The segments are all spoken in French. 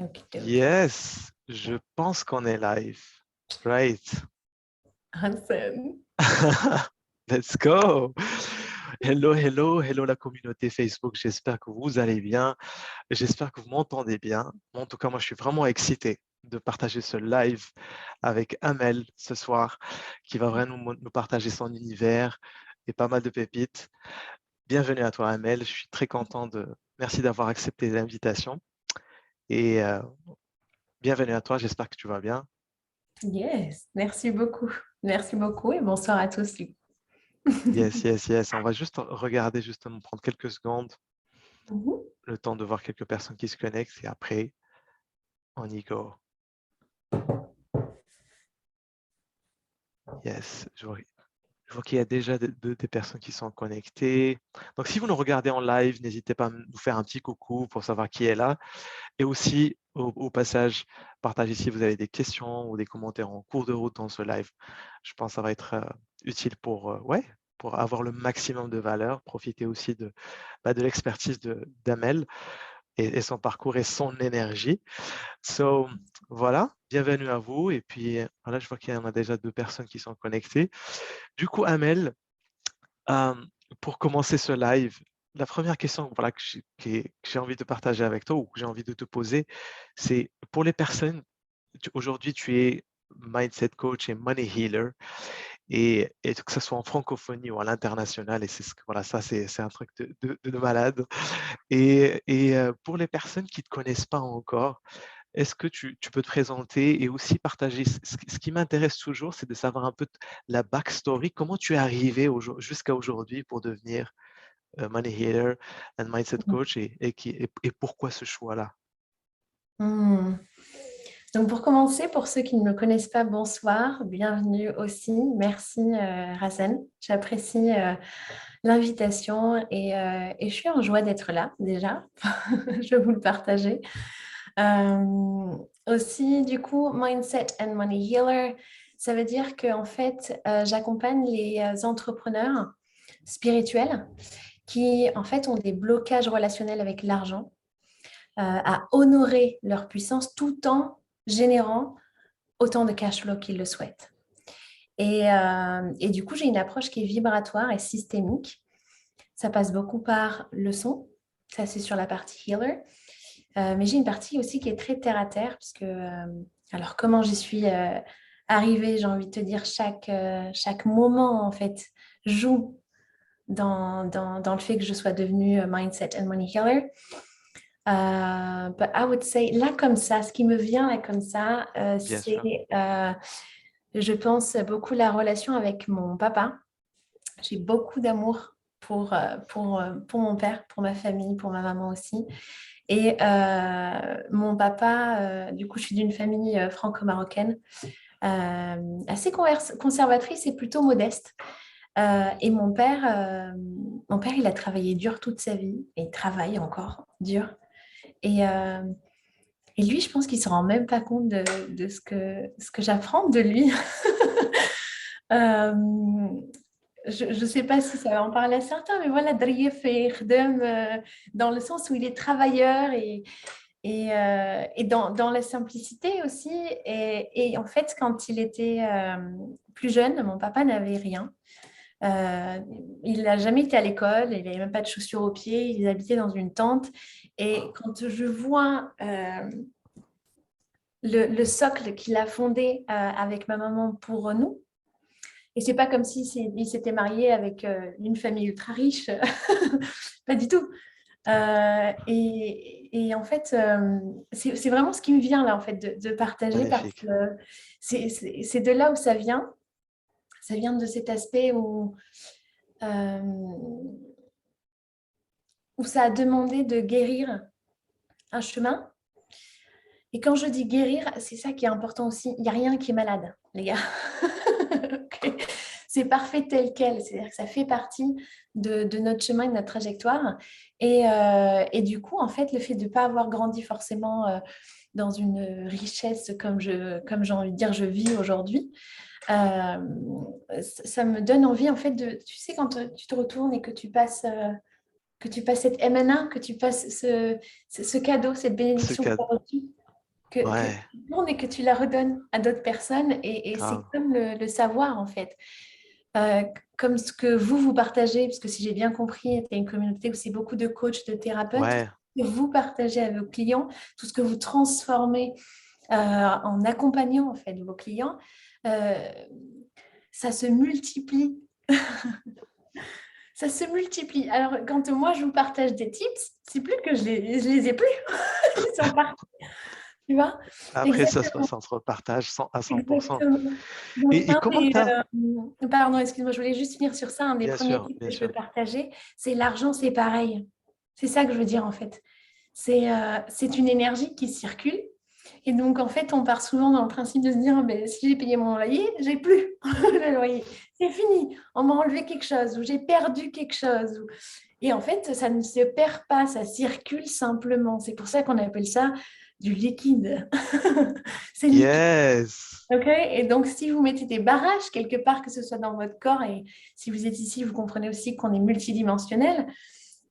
Okidoki. Yes, je pense qu'on est live. Right. Awesome. Let's go. Hello, hello, hello la communauté Facebook. J'espère que vous allez bien. J'espère que vous m'entendez bien. En tout cas, moi, je suis vraiment excité de partager ce live avec Amel ce soir, qui va vraiment nous partager son univers et pas mal de pépites. Bienvenue à toi, Amel. Je suis très content Merci d'avoir accepté l'invitation. Et bienvenue à toi. J'espère que tu vas bien. Yes, merci beaucoup. Merci beaucoup et bonsoir à tous. Yes, yes, yes. On va juste regarder, justement, prendre quelques secondes, Mhm. le temps de voir quelques personnes qui se connectent et après, on y go. Yes, je vois qu'il y a déjà des personnes qui sont connectées. Donc, si vous nous regardez en live, n'hésitez pas à nous faire un petit coucou pour savoir qui est là. Et aussi, au passage, partagez si vous avez des questions ou des commentaires en cours de route dans ce live. Je pense que ça va être utile pour avoir le maximum de valeur. Profiter aussi de l'expertise d'Amel et son parcours et son énergie. So, voilà, bienvenue à vous. Et puis, voilà, je vois qu'il y en a déjà 2 personnes qui sont connectées. Du coup, Amel, euh, pour commencer ce live, la première question voilà, que j'ai envie de partager avec toi ou que j'ai envie de te poser, c'est pour les personnes, aujourd'hui tu es mindset coach et money healer, et que ce soit en francophonie ou à l'international, et c'est voilà, ça c'est un truc de malade. Et pour les personnes qui ne te connaissent pas encore, est-ce que tu peux te présenter et aussi partager ce qui m'intéresse toujours, c'est de savoir un peu la backstory, comment tu es arrivé jusqu'à aujourd'hui pour devenir money healer and mindset coach et pourquoi ce choix-là? Hmm. Donc pour commencer, pour ceux qui ne me connaissent pas, bonsoir, bienvenue aussi. Merci Razen, j'apprécie l'invitation et je suis en joie d'être là déjà. Je vais vous le partager. Aussi, du coup, Mindset and Money Healer, ça veut dire que en fait, j'accompagne les entrepreneurs spirituels qui en fait ont des blocages relationnels avec l'argent, à honorer leur puissance tout en générant autant de cash flow qu'ils le souhaitent. Et du coup, j'ai une approche qui est vibratoire et systémique. Ça passe beaucoup par le son, ça c'est sur la partie healer. Mais j'ai une partie aussi qui est très terre à terre, parce que, alors comment j'y suis arrivée, j'ai envie de te dire, chaque moment en fait joue dans le fait que je sois devenue Mindset and Money Healer. But I would say, là comme ça, ce qui me vient là comme ça, Bien sûr. c'est, je pense, beaucoup la relation avec mon papa. J'ai beaucoup d'amour pour mon père, pour ma famille, pour ma maman aussi. Et mon papa, du coup, je suis d'une famille franco-marocaine, assez conservatrice et plutôt modeste. Et mon père, il a travaillé dur toute sa vie et il travaille encore dur. Et, euh, et lui, je pense qu'il ne se rend même pas compte de ce que j'apprends de lui. Euh, je ne sais pas si ça va en parler à certains, mais voilà, Drief et Khdem, dans le sens où il est travailleur et dans la simplicité aussi. Et en fait, quand il était plus jeune, mon papa n'avait rien. Il n'a jamais été à l'école, il n'avait même pas de chaussures aux pieds, il habitait dans une tente. Et quand je vois le socle qu'il a fondé avec ma maman pour nous, et c'est pas comme si il s'était marié avec une famille ultra riche, pas du tout. Et en fait, c'est vraiment ce qui me vient là, en fait, de partager parce Magnifique. que c'est de là où ça vient. Ça vient de cet aspect euh, où ça a demandé de guérir un chemin. Et quand je dis guérir, c'est ça qui est important aussi. Il n'y a rien qui est malade, les gars. Okay. C'est parfait tel quel. C'est-à-dire que ça fait partie de notre chemin, de notre trajectoire. Et du coup, en fait, le fait de ne pas avoir grandi forcément dans une richesse comme j'ai envie de dire, je vis aujourd'hui, ça me donne envie, en fait, tu sais, quand tu te retournes et que tu passes cette M&A, que tu passes ce cadeau, cette Ce bénédiction que tu cadre. as reçue. que Ouais, tu tournes et que tu la redonnes à d'autres personnes. Et c'est grave. comme le savoir, en fait. Euh, Comme ce que vous partagez, parce que si j'ai bien compris, tu as une communauté où c'est beaucoup de coachs, de thérapeutes, tout Ouais, ce que vous partagez à vos clients, tout ce que vous transformez en accompagnant en fait vos clients, euh, ça se multiplie. Ça se multiplie. Alors, quand moi, je vous partage des tips, c'est plus que je les ai plus. Ils sont partis, tu vois? après, ça se Exactement. passe entre partage à 100%. Exactement. Donc, Et comment t'as... pardon, excuse-moi, je voulais juste finir sur ça. Un des Bien premiers sûr, tips bien que je sûr. peux partager, c'est l'argent, c'est pareil. C'est ça que je veux dire, en fait. C'est une énergie qui circule. Et donc, en fait, on part souvent dans le principe de se dire, ben, si j'ai payé mon loyer, j'ai plus le loyer. C'est fini. On m'a enlevé quelque chose ou j'ai perdu quelque chose. Et en fait, ça ne se perd pas, ça circule simplement. C'est pour ça qu'on appelle ça du liquide. C'est liquide. Yes! Ok, et donc, si vous mettez des barrages quelque part, que ce soit dans votre corps, et si vous êtes ici, vous comprenez aussi qu'on est multidimensionnel,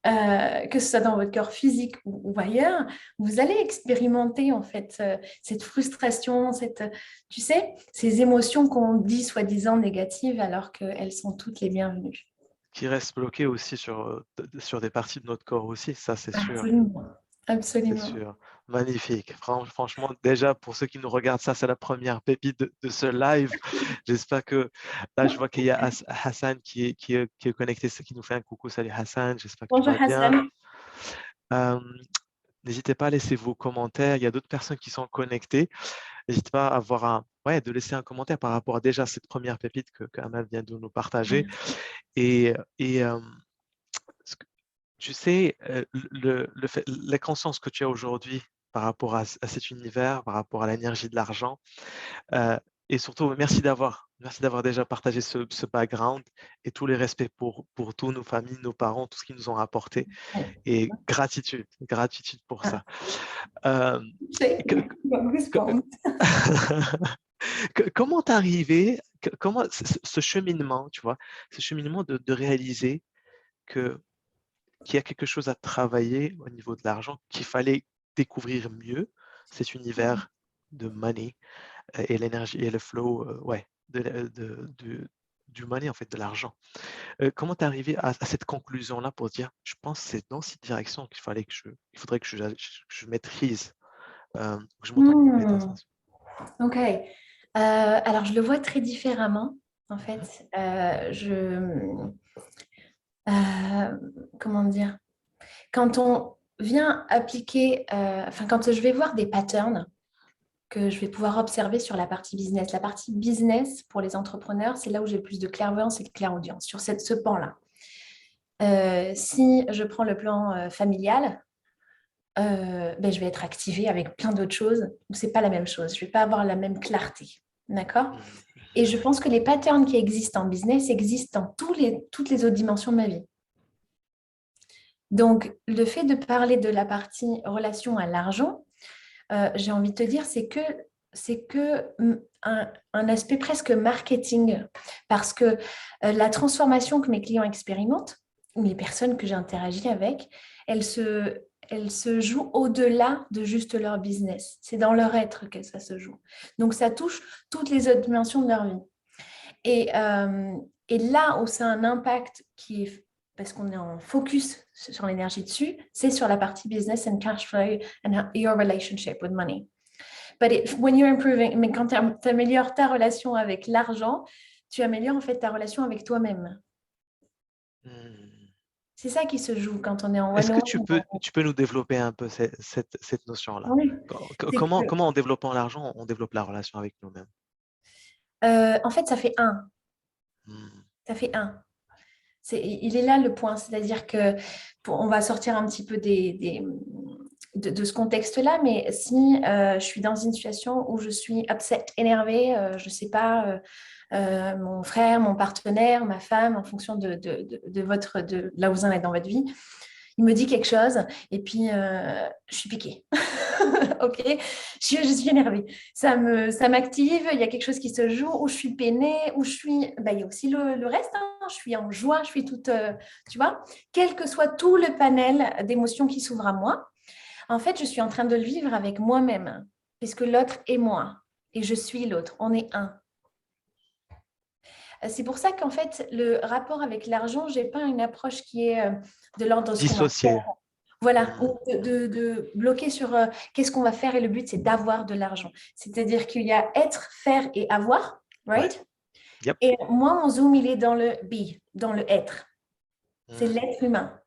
que ce soit dans votre corps physique ou ailleurs, vous allez expérimenter en fait cette frustration, tu sais, ces émotions qu'on dit soi-disant négatives alors qu'elles sont toutes les bienvenues. Qui reste bloqué aussi sur des parties de notre corps aussi, ça c'est sûr. Absolument, C'est absolument. sûr. Magnifique. Franchement, déjà, pour ceux qui nous regardent, ça, c'est la première pépite de ce live. J'espère que là, je vois qu'il y a Hassan qui est connecté, qui nous fait un coucou. Salut Hassan, j'espère que tu Bonjour vas bien. Hassan. Euh, N'hésitez pas à laisser vos commentaires. Il y a d'autres personnes qui sont connectées. N'hésitez pas à avoir de laisser un commentaire par rapport à déjà cette première pépite que Amal vient de nous partager. Et ce que- tu sais, la conscience que tu as aujourd'hui par rapport à cet univers, par rapport à l'énergie de l'argent, euh, et surtout, merci d'avoir déjà partagé ce background et tous les respects pour tous nos familles, nos parents, tout ce qu'ils nous ont apporté. Et gratitude pour ça. Euh, C'est que- que- goosebumps. comment t'es arrivé, comment ce cheminement, tu vois, ce cheminement de réaliser que qu'il y a quelque chose à travailler au niveau de l'argent, qu'il fallait découvrir mieux cet univers de money et l'énergie et le flow du money, en fait, de l'argent. Comment tu es arrivé à cette conclusion-là pour dire, je pense que c'est dans cette direction il faudrait que je maîtrise, que je monte en compétence Hmm, là-dessus. ok. Alors, je le vois très différemment, en Mhm. fait. Euh, comment dire? Quand on vient appliquer, enfin, quand je vais voir des patterns que je vais pouvoir observer sur la partie business. La partie business, pour les entrepreneurs, c'est là où j'ai le plus de clairvoyance et de clairaudience, sur ce pan-là. Si je prends le plan familial, ben, je vais être activée avec plein d'autres choses où c'est pas la même chose. Je vais pas avoir la même clarté. D'accord? Mhm. Et je pense que les patterns qui existent en business existent dans toutes les autres dimensions de ma vie. Donc, le fait de parler de la partie relation à l'argent, j'ai envie de te dire, c'est que un aspect presque marketing, parce que la transformation que mes clients expérimentent, ou les personnes que j'interagis avec, elles se jouent au-delà de juste leur business. C'est dans leur être que ça se joue. Donc, ça touche toutes les autres dimensions de leur vie. Et, euh, et là où c'est un impact qui est, parce qu'on est en focus sur l'énergie dessus, c'est sur la partie business and cash flow and your relationship with money. When you're improving, mais quand tu améliores ta relation avec l'argent, tu améliores en fait ta relation avec toi-même. Hmm. C'est ça qui se joue quand on est en Est-ce que one-on-one. tu peux nous développer un peu cette notion-là? Oui, c'est Comment, que, comment en développant l'argent, on développe la relation avec nous-mêmes? en fait, ça fait un. Hmm. Ça fait un. Il est là le point, c'est-à-dire que on va sortir un petit peu de ce contexte-là, mais si je suis dans une situation où je suis upset, énervée, je ne sais pas, mon frère, mon partenaire, ma femme, en fonction de là où vous en êtes dans votre vie, il me dit quelque chose et puis je suis piquée. Ok, je suis énervée. Ça m'active, il y a quelque chose qui se joue, où je suis peinée, où je suis. Ben, il y a aussi le reste, hein. Je suis en joie, je suis toute. Tu vois, quel que soit tout le panel d'émotions qui s'ouvre à moi, en fait, je suis en train de le vivre avec moi-même. puisque l'autre est moi et je suis l'autre. On est un. C'est pour ça qu'en fait, le rapport avec l'argent, je n'ai pas une approche qui est de l'ordre de ce qu'on va faire. Dissocié. Voilà, ou de bloquer sur qu'est-ce qu'on va faire et le but, c'est d'avoir de l'argent. C'est-à-dire qu'il y a être, faire et avoir, right? Ouais. Yep. Et moi, mon zoom, il est dans le be, dans le être. C'est l'être humain.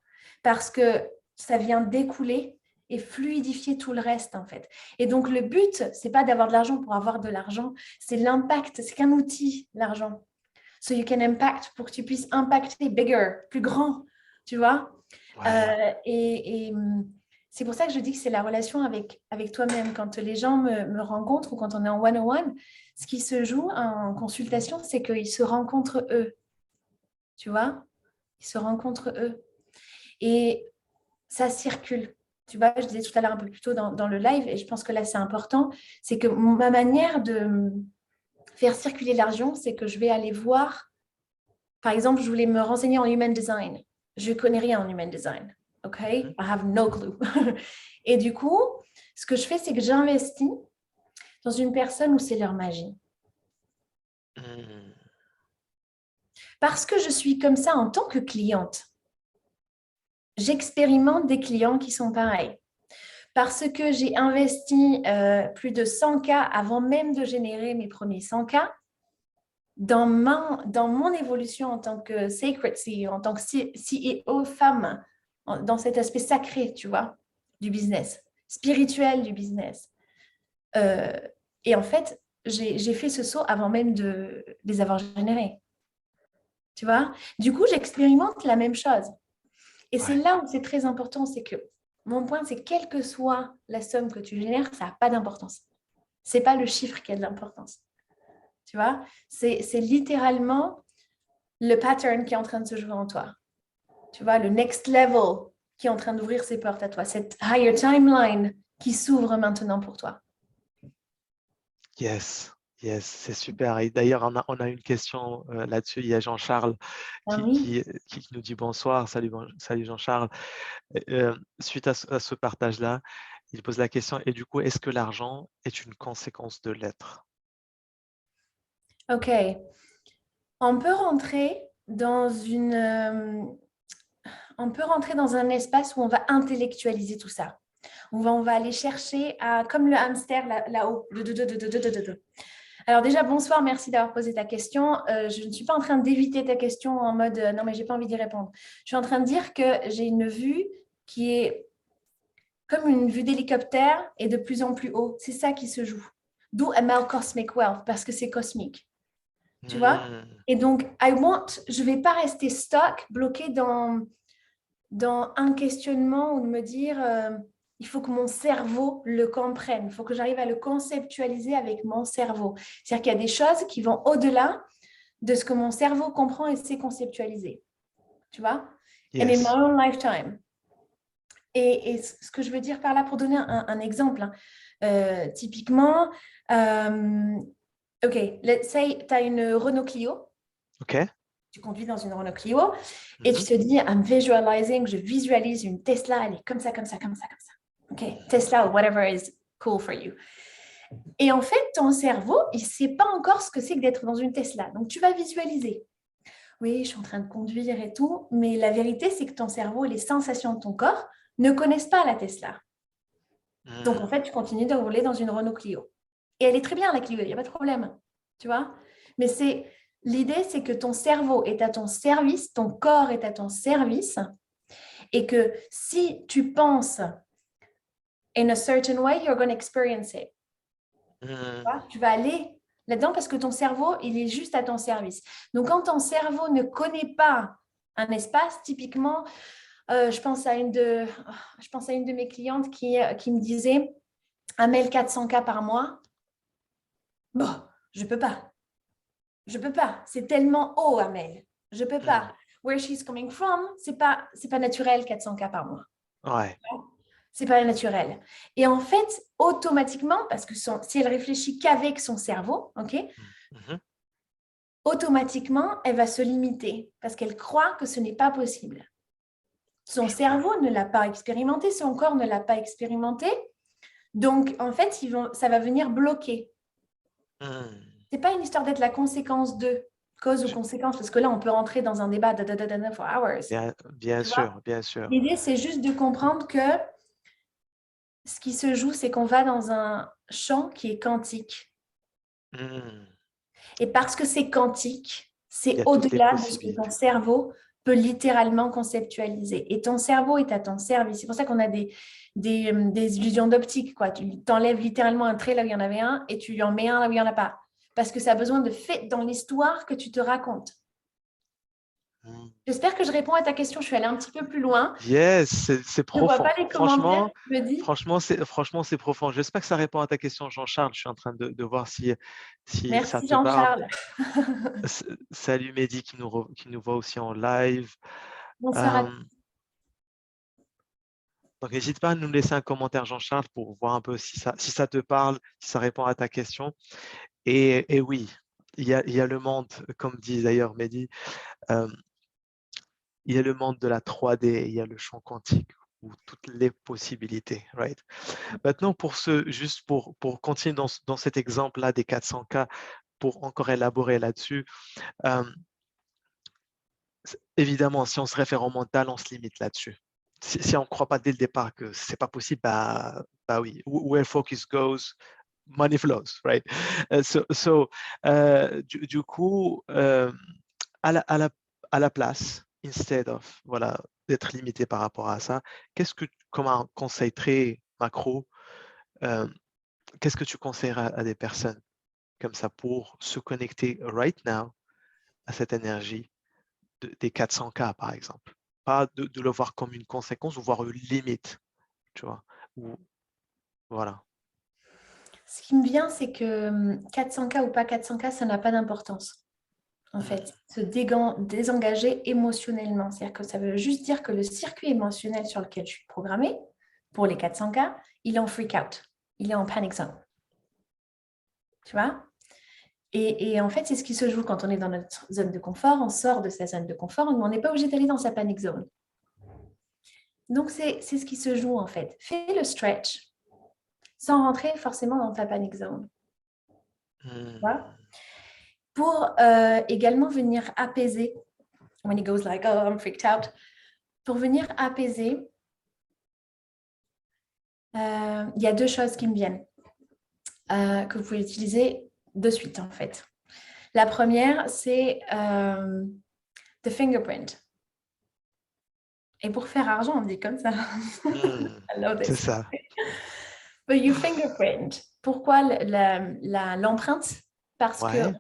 Parce que ça vient découler et fluidifier tout le reste, en fait. Et donc, le but, c'est pas d'avoir de l'argent pour avoir de l'argent, c'est l'impact, c'est qu'un outil, l'argent. So you can impact, pour que tu puisses impacter bigger, plus grand, tu vois. Ouais. Et c'est pour ça que je dis que c'est la relation avec toi-même. Quand les gens me rencontrent ou quand on est en one-on-one, ce qui se joue en consultation, c'est qu'ils se rencontrent eux, tu vois. Ils se rencontrent eux. Et ça circule. Tu vois, je disais tout à l'heure un peu plus tôt dans le live, et je pense que là, c'est important, c'est que ma manière de faire circuler l'argent, c'est que je vais aller voir. Par exemple, je voulais me renseigner en human design. Je ne connais rien en human design. OK? I have no clue. Et du coup, ce que je fais, c'est que j'investis dans une personne où c'est leur magie. Parce que je suis comme ça en tant que cliente. J'expérimente des clients qui sont pareils. Parce que j'ai investi plus de 100K avant même de générer mes premiers 100K, dans mon évolution en tant que Sacred CEO, en tant que CEO femme, dans cet aspect sacré, tu vois, du business, spirituel du business. Et en fait, j'ai fait ce saut avant même de les avoir générés. Tu vois? Du coup, j'expérimente la même chose. Et c'est là où c'est très important, c'est que mon point, c'est quelle que soit la somme que tu génères, ça n'a pas d'importance. Ce n'est pas le chiffre qui a de l'importance. Tu vois, c'est littéralement le pattern qui est en train de se jouer en toi. Tu vois, le next level qui est en train d'ouvrir ses portes à toi, cette higher timeline qui s'ouvre maintenant pour toi. Yes, yes, c'est super. Et d'ailleurs, on a une question là-dessus. Il y a Jean-Charles qui nous dit bonsoir. Salut, salut Jean-Charles. Suite à ce partage-là, il pose la question, et du coup, est-ce que l'argent est une conséquence de l'être? OK. On peut rentrer dans un espace où on va intellectualiser tout ça. On va aller chercher comme le hamster là-haut. Alors déjà, bonsoir, merci d'avoir posé ta question. Je ne suis pas en train d'éviter ta question en mode non, mais j'ai pas envie d'y répondre. Je suis en train de dire que j'ai une vue qui est comme une vue d'hélicoptère et de plus en plus haut. C'est ça qui se joue. D'où ML Cosmic Wealth, parce que c'est cosmique. Tu vois? Et donc, je ne vais pas rester stock, bloqué dans un questionnement ou de me dire il faut que mon cerveau le comprenne, il faut que j'arrive à le conceptualiser avec mon cerveau. C'est-à-dire qu'il y a des choses qui vont au-delà de ce que mon cerveau comprend et sait conceptualiser. Tu vois? Yes. And in my own lifetime. Et ce que je veux dire par là, pour donner un exemple, typiquement, OK, let's say tu as une Renault Clio. OK. Tu conduis dans une Renault Clio et tu te dis, I'm visualizing, je visualise une Tesla, elle est comme ça, comme ça, comme ça, comme ça. OK, Tesla ou whatever is cool for you. Et en fait, ton cerveau, il ne sait pas encore ce que c'est que d'être dans une Tesla. Donc, tu vas visualiser. Oui, je suis en train de conduire et tout, mais la vérité, c'est que ton cerveau et les sensations de ton corps ne connaissent pas la Tesla. Donc, en fait, tu continues de rouler dans une Renault Clio. Et elle est très bien, la Clio, il n'y a pas de problème. Tu vois? Mais l'idée, c'est que ton cerveau est à ton service, ton corps est à ton service, et que si tu penses in a certain way, you're going to experience it. Tu vas aller là-dedans parce que ton cerveau, il est juste à ton service. Donc, quand ton cerveau ne connaît pas un espace, typiquement, je pense à une de mes clientes qui me disait Amel, 400K par mois. Bon, je peux pas. Je peux pas. C'est tellement haut, Amel. Je peux pas. Where she's coming from, c'est pas naturel 400K par mois. Ouais. C'est pas naturel. Et en fait, automatiquement, parce que si elle réfléchit qu'avec son cerveau, ok, automatiquement, elle va se limiter parce qu'elle croit que ce n'est pas possible. Son cerveau ne l'a pas expérimenté, son corps ne l'a pas expérimenté. Donc, en fait, ça va venir bloquer. Hmm. C'est pas une histoire d'être la conséquence de cause ou Je- conséquence, parce que là, on peut rentrer dans un débat de for hours. bien Tu vois? sûr, bien sûr. L'idée, c'est juste de comprendre que ce qui se joue, c'est qu'on va dans un champ qui est quantique. Hmm. Et parce que c'est quantique, Il y c'est a toutes les au-delà de ce que ton possibilités. cerveau peut littéralement conceptualiser. Et ton cerveau est à ton service. C'est pour ça qu'on a des illusions d'optique, quoi. Tu t'enlèves littéralement un trait là où il y en avait un et tu lui en mets un là où il n'y en a pas. Parce que ça a besoin de fait dans l'histoire que tu te racontes. Hmm. J'espère que je réponds à ta question. Je suis allée un petit peu plus loin. Yes, c'est Je ne vois profond. pas les commentaires. Je me dis Franchement, c'est profond. J'espère que ça répond à ta question, Jean-Charles. Je suis en train de voir si ça merci te parle. Jean-Charles. Salut Mehdi qui nous voit aussi en live. Bonsoir à Euh, tous. donc n'hésite pas à nous laisser un commentaire, Jean-Charles, pour voir un peu si ça te parle, si ça répond à ta question. Et oui, il y a le monde, comme dit d'ailleurs Mehdi, euh, il y a le monde de la 3D, il y a le champ quantique ou toutes les possibilités, right? Maintenant, juste pour continuer dans cet exemple-là des 400K, pour encore élaborer là-dessus, euh, évidemment, si on se réfère au mental, on se limite là-dessus. Si on ne croit pas dès le départ que c'est pas possible, bah oui, where focus goes, money flows, right? Du coup, à la, à la, à la place, instead of, voilà, d'être limité par rapport à ça, comme un conseil très macro, euh, qu'est-ce que tu conseillerais à des personnes comme ça pour se connecter right now à cette énergie des 400K, par exemple? Pas de le voir comme une conséquence ou voir une limite, tu vois. Ou, voilà. Ce qui me vient, c'est que 400K ou pas 400K, ça n'a pas d'importance. En Hmm. fait, désengager émotionnellement. C'est-à-dire que ça veut juste dire que le circuit émotionnel sur lequel je suis programmée, pour les 400K, il est en freak out. Il est en panic zone. Tu vois? Et en fait, c'est ce qui se joue quand on est dans notre zone de confort. On sort de sa zone de confort, mais on n'est pas obligé d'aller dans sa panic zone. Donc, c'est ce qui se joue en fait. Fais le stretch sans rentrer forcément dans ta panic zone. Tu Hmm. vois? Pour également venir apaiser, when it goes like, oh, I'm freaked out, pour venir apaiser, il y a deux choses qui me viennent que vous pouvez utiliser de suite en fait. La première, c'est the fingerprint. Et pour faire argent, on dit comme ça. Hmm. I love C'est this. ça. But you fingerprint. Pourquoi l'empreinte? Parce qu'il Ouais.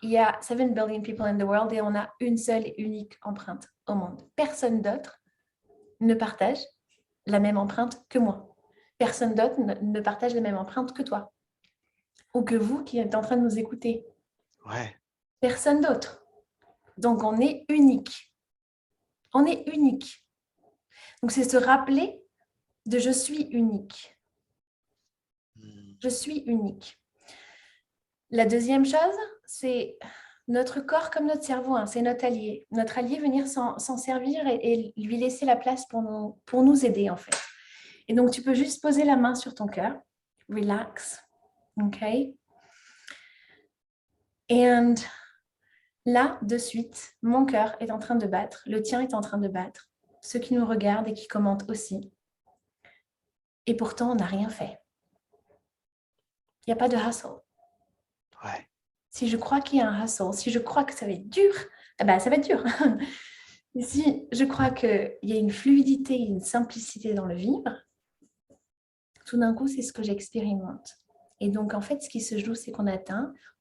y a 7 billion people in the world et on a une seule et unique empreinte au monde. Personne d'autre ne partage la même empreinte que moi. Personne d'autre ne partage la même empreinte que toi ou que vous qui êtes en train de nous écouter. Ouais. Personne d'autre. Donc, on est unique. On est unique. Donc, c'est se rappeler de je suis unique. Hmm. Je suis unique. La deuxième chose, c'est notre corps comme notre cerveau, hein, c'est notre allié. Notre allié, venir s'en servir et lui laisser la place pour nous aider, en fait. Et donc, tu peux juste poser la main sur ton cœur. Relax. OK? And là, de suite, mon cœur est en train de battre. Le tien est en train de battre. Ceux qui nous regardent et qui commentent aussi. Et pourtant, on n'a rien fait. Il n'y a pas de hustle. Ouais. Si je crois qu'il y a un hustle, si je crois que ça va être dur, eh ben, ça va être dur. Et si je crois qu'il y a une fluidité, une simplicité dans le vivre, tout d'un coup, c'est ce que j'expérimente. Et donc, en fait, ce qui se joue, c'est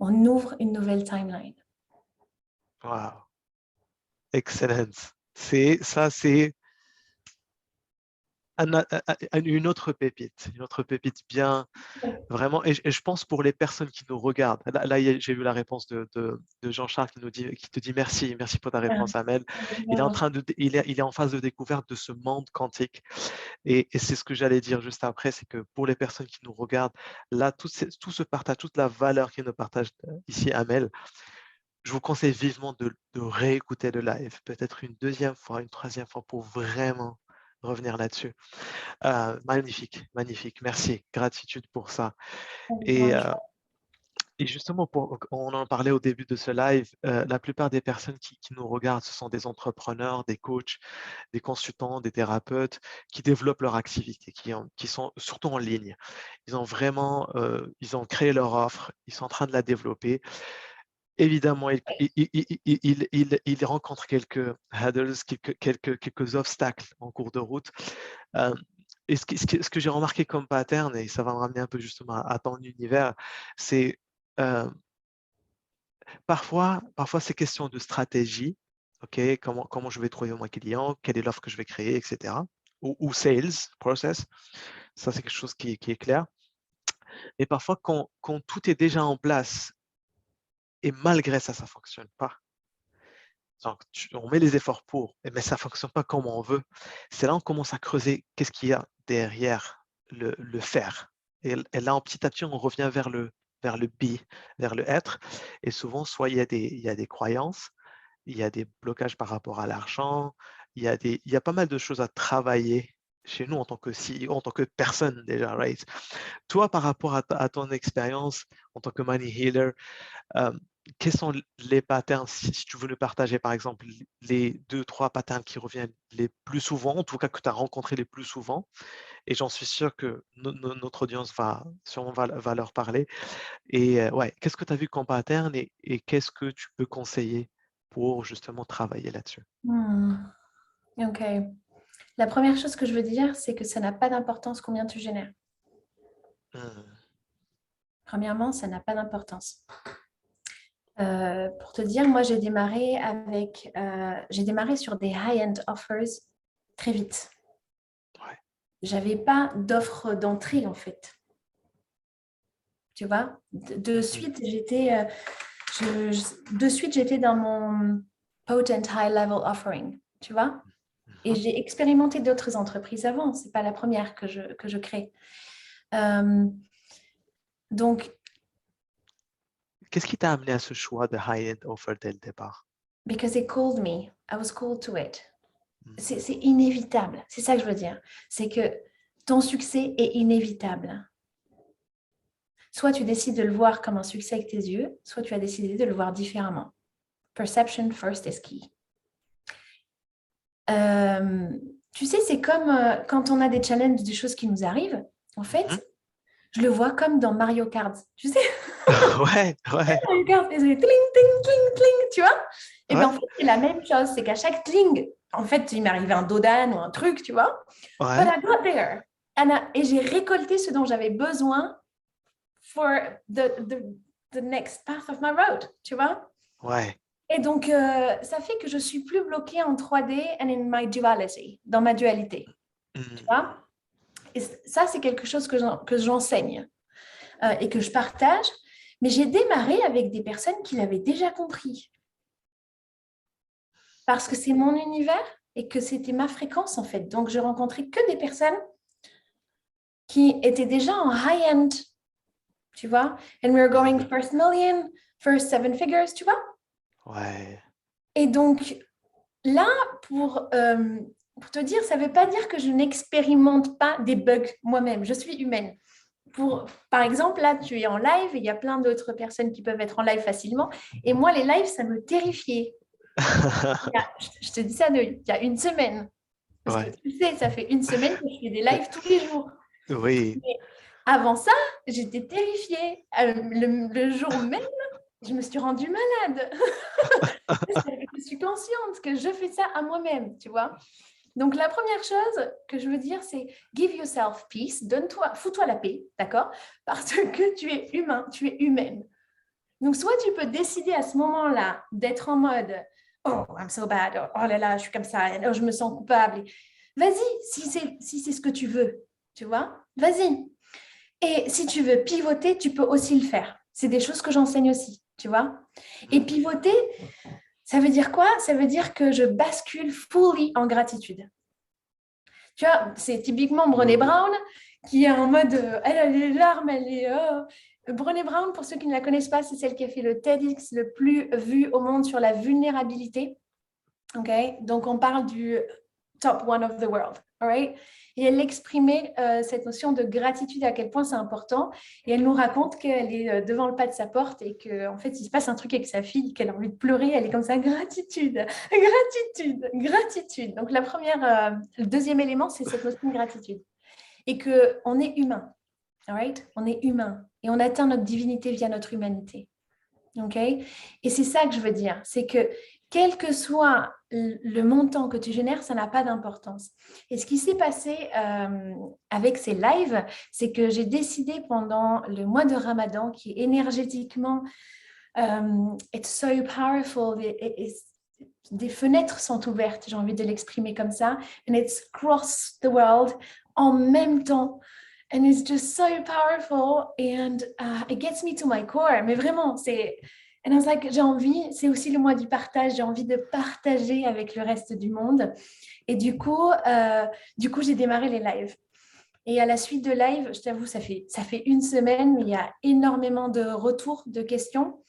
on ouvre une nouvelle timeline. Wow. Excellent. C'est une autre pépite bien, vraiment. Et je pense pour les personnes qui nous regardent, j'ai eu la réponse de Jean-Charles qui te dit merci, merci pour ta réponse, Amel. Il est en phase de découverte de ce monde quantique. Et c'est ce que j'allais dire juste après, c'est que pour les personnes qui nous regardent, là, tout ce partage, toute la valeur qu'il nous partage ici, Amel, je vous conseille vivement de réécouter le live, peut-être une deuxième fois, une troisième fois, pour vraiment revenir là-dessus. Magnifique, magnifique. Merci. Gratitude pour ça. Et, Évidemment. et justement, on en parlait au début de ce live, la plupart des personnes qui nous regardent, ce sont des entrepreneurs, des coachs, des consultants, des thérapeutes qui développent leur activité, qui sont surtout en ligne. Ils ont vraiment, ils ont créé leur offre, ils sont en train de la développer. Évidemment, ils rencontrent quelques hurdles, quelques obstacles en cours de route. Et ce que j'ai remarqué comme pattern, et ça va me ramener un peu justement à ton univers, c'est parfois c'est question de stratégie. OK, comment je vais trouver mon client, quelle est l'offre que je vais créer, etc. Ou sales process. Ça, c'est quelque chose qui est clair. Et parfois, quand tout est déjà en place et malgré ça, ça ne fonctionne pas. Donc, on met les efforts pour, mais ça ne fonctionne pas comme on veut. C'est là qu'on commence à creuser qu'est-ce qu'il y a derrière le faire. Et là, petit à petit, on revient vers le be, vers le être. Et souvent, soit il y a des croyances, il y a des blocages par rapport à l'argent, il y a pas mal de choses à travailler chez nous en tant que CEO, en tant que personne déjà, right? Toi, par rapport à ton expérience en tant que money healer, quels sont les patterns, si tu veux nous partager par exemple les 2-3 patterns qui reviennent les plus souvent, en tout cas que tu as rencontrés les plus souvent, et j'en suis sûr que notre audience va leur parler. Et ouais, qu'est-ce que tu as vu comme pattern et qu'est-ce que tu peux conseiller pour justement travailler là-dessus? Ok. La première chose que je veux dire, c'est que ça n'a pas d'importance combien tu génères. Hmm. Premièrement, ça n'a pas d'importance. Pour te dire, moi, j'ai démarré sur des high-end offers très vite. Ouais. J'avais pas d'offre d'entrée, en fait. Tu vois, de suite, j'étais dans mon potent high level offering, tu vois. Et Mhm. j'ai expérimenté d'autres entreprises avant. C'est pas la première que je crée. Euh, donc, Qu'est-ce qui t'a amené à ce choix de high-end offer dès le départ? because it called me, I was called to it. Mhm. C'est inévitable. C'est ça que je veux dire. C'est que ton succès est inévitable. Soit tu décides de le voir comme un succès avec tes yeux, soit tu as décidé de le voir différemment. Perception first is key. Tu sais, c'est comme quand on a des challenges, des choses qui nous arrivent. En Mhm. fait, je le vois comme dans Mario Kart. Tu sais, Ouais, ouais, Mario Kart, c'est tling, tling, tling, tling, tu vois. Et bien, ouais, en fait, c'est la même chose. C'est qu'à chaque tling, en fait, il m'est arrivé un dodan ou un truc, tu vois. But ouais, I got there. Et j'ai récolté ce dont j'avais besoin for the next path of my road, tu vois. ouais. Et donc, ça fait que je suis plus bloquée en 3D and in my duality, dans ma dualité, tu Hmm. vois. Et ça, c'est quelque chose que j'enseigne et que je partage. Mais j'ai démarré avec des personnes qui l'avaient déjà compris. Parce que c'est mon univers et que c'était ma fréquence, en fait. Donc, je rencontrais que des personnes qui étaient déjà en high-end, tu vois. And we're going Mhm. first million, first 7 figures, tu vois. Ouais. Et donc, là, pour te dire, ça ne veut pas dire que je n'expérimente pas des bugs moi-même. Je suis humaine. Par exemple, là, tu es en live, il y a plein d'autres personnes qui peuvent être en live facilement. Et moi, les lives, ça me terrifiait. Je te dis ça il y a une semaine. Parce que Ouais, tu sais, ça fait une semaine que je fais des lives tous les jours. oui. Mais avant ça, j'étais terrifiée. Le jour même, je me suis rendue malade. Je suis consciente que je fais ça à moi-même, tu vois. Donc, la première chose que je veux dire, c'est give yourself peace, fous-toi la paix, d'accord? Parce que tu es humain, tu es humaine. Donc, soit tu peux décider à ce moment-là d'être en mode oh, I'm so bad, oh là là, je suis comme ça, oh, je me sens coupable. Vas-y, si c'est ce que tu veux, tu vois, vas-y. Et si tu veux pivoter, tu peux aussi le faire. C'est des choses que j'enseigne aussi, tu vois. Et pivoter, ça veut dire quoi? Ça veut dire que je bascule fully en gratitude. Tu vois, c'est typiquement Brené Brown qui est en mode, elle a les larmes, elle est... Brené Brown, pour ceux qui ne la connaissent pas, c'est celle qui a fait le TEDx le plus vu au monde sur la vulnérabilité. Okay? Donc, on parle du top one of the world. All right? Et elle exprimait cette notion de gratitude, à quel point c'est important. Et elle nous raconte qu'elle est devant le pas de sa porte et qu'en fait, il se passe un truc avec sa fille, qu'elle a envie de pleurer. Elle est comme ça, gratitude, gratitude, gratitude. Donc, le deuxième élément, c'est cette notion de gratitude. Et qu'on est humain. All right? On est humain. Et on atteint notre divinité via notre humanité. OK? Et c'est ça que je veux dire. C'est que quel que soit le montant que tu génères, ça n'a pas d'importance. Et ce qui s'est passé avec ces lives, c'est que j'ai décidé pendant le mois de Ramadan, qui est énergétiquement, it's so powerful, des fenêtres sont ouvertes, j'ai envie de l'exprimer comme ça, and it's across the world en même temps. And it's just so powerful and it gets me to my core. Mais vraiment, And I was like, j'ai envie, c'est aussi le mois du partage, j'ai envie de partager avec le reste du monde. Et du coup, j'ai démarré les lives. Et à la suite de live, je t'avoue, ça fait une semaine, mais il y a énormément de retours, de questions.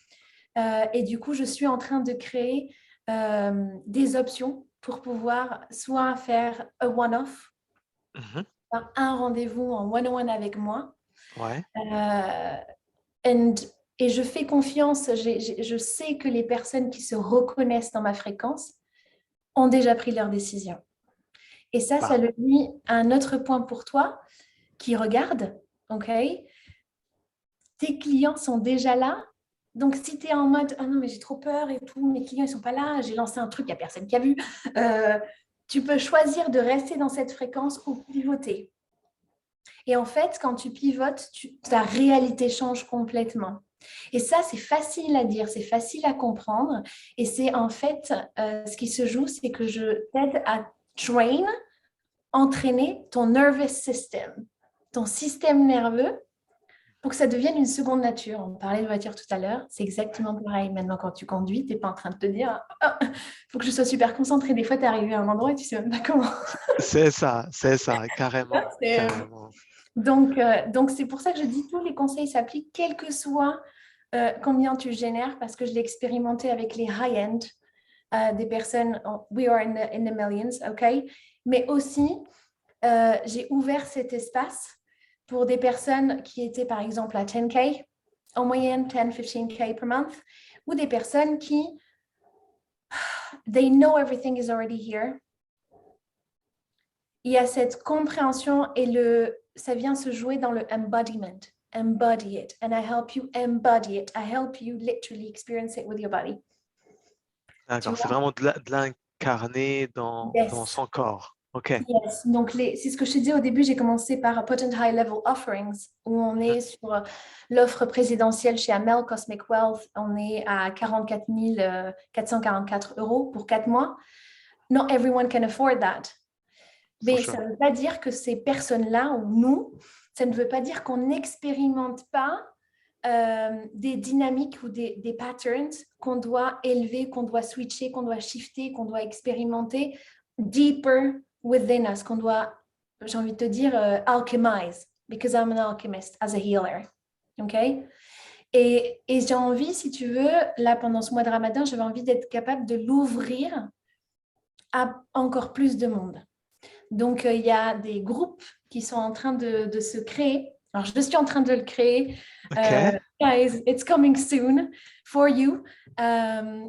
Et du coup, je suis en train de créer des options pour pouvoir soit faire a one-off, un rendez-vous en one-on-one avec moi. Ouais. Et je fais confiance, je sais que les personnes qui se reconnaissent dans ma fréquence ont déjà pris leur décision. Et ça le dit à un autre point pour toi qui regarde, ok? Tes clients sont déjà là. Donc, si tu es en mode « Ah non, mais j'ai trop peur et tout, mes clients, ils ne sont pas là, j'ai lancé un truc, il n'y a personne qui a vu. » Tu peux choisir de rester dans cette fréquence ou pivoter. Et en fait, quand tu pivotes, ta réalité change complètement. Et ça, c'est facile à dire, c'est facile à comprendre. Et c'est en fait, ce qui se joue, c'est que je t'aide à entraîner ton nervous system, ton système nerveux, pour que ça devienne une seconde nature. On parlait de voiture tout à l'heure, c'est exactement pareil. Maintenant, quand tu conduis, tu n'es pas en train de te dire « Il faut que je sois super concentrée ». Des fois, tu es arrivé à un endroit et tu ne sais même pas comment. C'est ça, carrément. Carrément. Donc, c'est pour ça que je dis tous les conseils s'appliquent, quel que soit combien tu génères, parce que je l'ai expérimenté avec les high-end, des personnes, we are in the millions, OK? Mais aussi, j'ai ouvert cet espace pour des personnes qui étaient par exemple à 10K, en moyenne 10-15K per month, ou des personnes qui, they know everything is already here. Il y a cette compréhension et ça vient se jouer dans le embodiment. Embody it. And I help you embody it. I help you literally experience it with your body. D'accord, c'est vraiment de l'incarner dans son corps. OK. Yes. Donc, c'est ce que je te disais au début, j'ai commencé par Potent High Level Offerings, où on est sur l'offre présidentielle chez Amel Cosmic Wealth. On est à 44 444 € pour 4 mois. Not everyone can afford that. Mais ça ne veut pas dire que ces personnes-là, ou nous, ça ne veut pas dire qu'on n'expérimente pas des dynamiques ou des patterns qu'on doit élever, qu'on doit switcher, qu'on doit shifter, qu'on doit expérimenter deeper within us, qu'on doit, j'ai envie de te dire, alchemize, because I'm an alchemist as a healer. OK? Et j'ai envie, si tu veux, là, pendant ce mois de Ramadan, j'avais envie d'être capable de l'ouvrir à encore plus de monde. Donc, il y a des groupes qui sont en train de se créer. Alors, je suis en train de le créer. Okay. Guys, it's coming soon for you.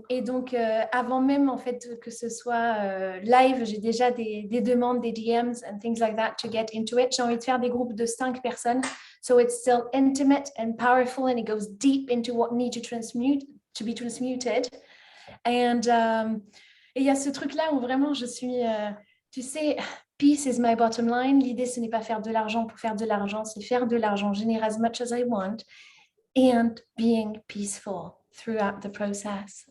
Et donc, avant même, en fait, que ce soit live, j'ai déjà des demandes, des DMs and things like that to get into it. J'ai envie de faire des groupes de 5 personnes. So, it's still intimate and powerful and it goes deep into what needs to be transmuted. Et il y a ce truc-là où vraiment je suis, tu sais, peace is my bottom line. L'idée, ce n'est pas faire de l'argent pour faire de l'argent, c'est faire de l'argent, générer as much as I want and being peaceful throughout the process.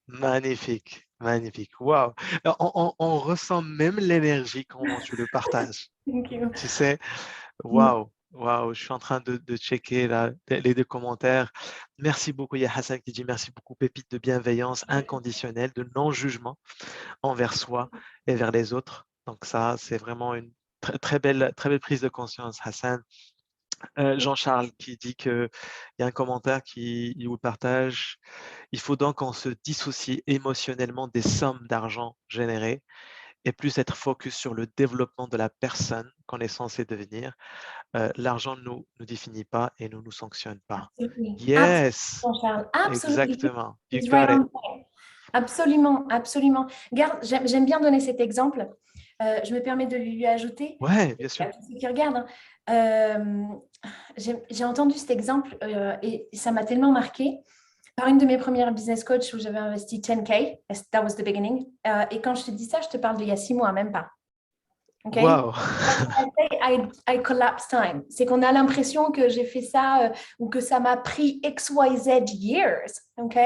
Magnifique, magnifique. Waouh! On ressent même l'énergie quand tu le partages. Thank you. Tu sais, waouh, waouh, je suis en train de checker là, les 2 commentaires. Merci beaucoup, il y a Hassan qui dit merci beaucoup, pépite de bienveillance inconditionnelle, de non-jugement envers soi et vers les autres. Donc ça, c'est vraiment une très belle prise de conscience, Hassan. Jean-Charles qui dit qu'il y a un commentaire où il partage: « Il faut donc qu'on se dissocie émotionnellement des sommes d'argent générées et plus être focus sur le développement de la personne qu'on est censé devenir. L'argent ne nous définit pas et ne nous sanctionne pas. Absolutely. Yes, Absolument, Charles. Absolutely. exactement. You He's right got it. on point. Absolument, absolument. Garde, j'aime bien donner cet exemple. Je me permets de lui ajouter, Ouais, bien sûr. à tous ceux qui regardent, hein. J'ai entendu cet exemple et ça m'a tellement marqué par une de mes premières business coachs où j'avais investi 10K. That was the beginning. Et quand je te dis ça, je te parle d'il y a 6 mois, même pas. OK? Wow. I collapse time. C'est qu'on a l'impression que j'ai fait ça ou que ça m'a pris XYZ years. OK?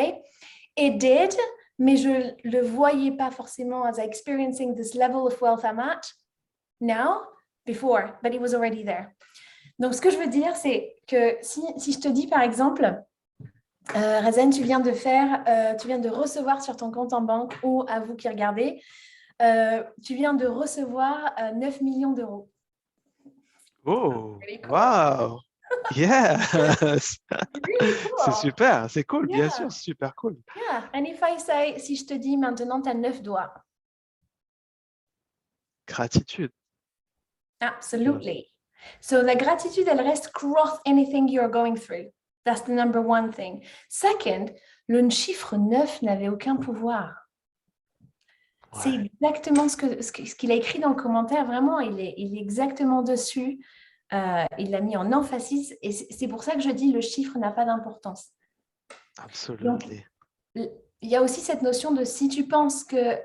It did, mais je ne le voyais pas forcément as experiencing this level of wealth I'm at now, before, but it was already there. Donc, ce que je veux dire, c'est que si je te dis, par exemple, Razen, tu viens de recevoir sur ton compte en banque ou à vous qui regardez, tu viens de recevoir 9 millions d'euros. Oh, Really cool. wow. Yes. Really cool. C'est super, c'est cool, bien Yeah. sûr, super cool. Yeah. And if I say, si je te dis maintenant, tu as 9 doigts. Gratitude. Absolutely. So la gratitude, elle reste across anything you're going through. That's the number one thing. Second, le chiffre 9 n'avait aucun pouvoir. Ouais. C'est exactement ce qu'il a écrit dans le commentaire. Vraiment, il est exactement dessus. Il l'a mis en emphasis. Et c'est pour ça que je dis le chiffre n'a pas d'importance. Absolument. Il y a aussi cette notion de si tu penses que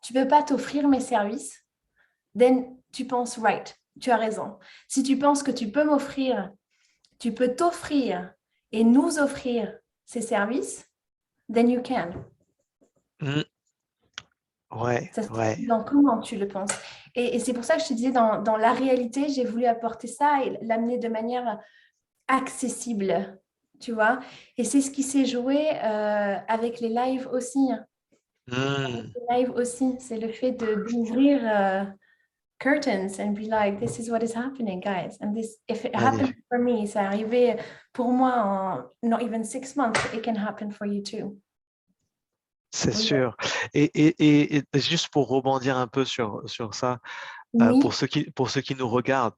tu ne peux pas t'offrir mes services, then tu penses right. Tu as raison. Si tu penses que tu peux m'offrir, tu peux t'offrir et nous offrir ces services, then you can. Ouais, Ça se ouais. trouve dans comment tu le penses. Et c'est pour ça que je te disais, dans la réalité, j'ai voulu apporter ça et l'amener de manière accessible, tu vois. Et c'est ce qui s'est joué avec les lives aussi. Avec les lives aussi, c'est le fait d'ouvrir curtains and be like, this is what is happening, guys. And this, if it happened for me, c'est arrivé pour moi en not even 6 months, it can happen for you too. C'est sûr. Et juste pour rebondir un peu sur ça, Oui. pour ceux qui nous regardent,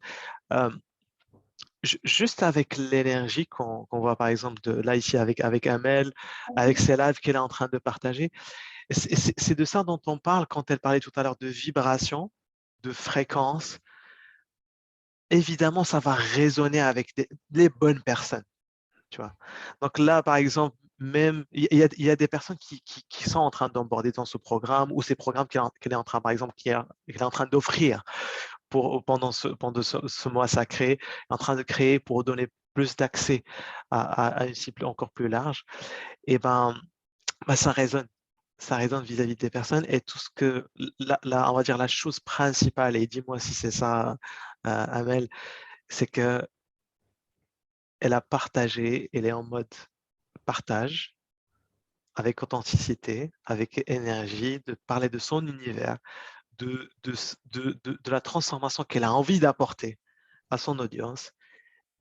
juste avec l'énergie qu'on voit par exemple là ici avec Amel, avec ces lives qu'elle est en train de partager, c'est de ça dont on parle quand elle parlait tout à l'heure de vibration, de fréquence. Évidemment, ça va résonner avec les bonnes personnes, tu vois. Donc là, par exemple, même il y a des personnes qui sont en train d'emborder dans ce programme ou ces programmes qu'elle est en train, par exemple, qu'elle est en train d'offrir pendant ce mois sacré, en train de créer pour donner plus d'accès à une cible encore plus large. Et ben ça résonne. Ça résonne vis-à-vis des personnes et tout ce que, on va dire la chose principale, et dis-moi si c'est ça, Amel, c'est que elle a partagé, elle est en mode partage, avec authenticité, avec énergie, de parler de son univers, de la transformation qu'elle a envie d'apporter à son audience.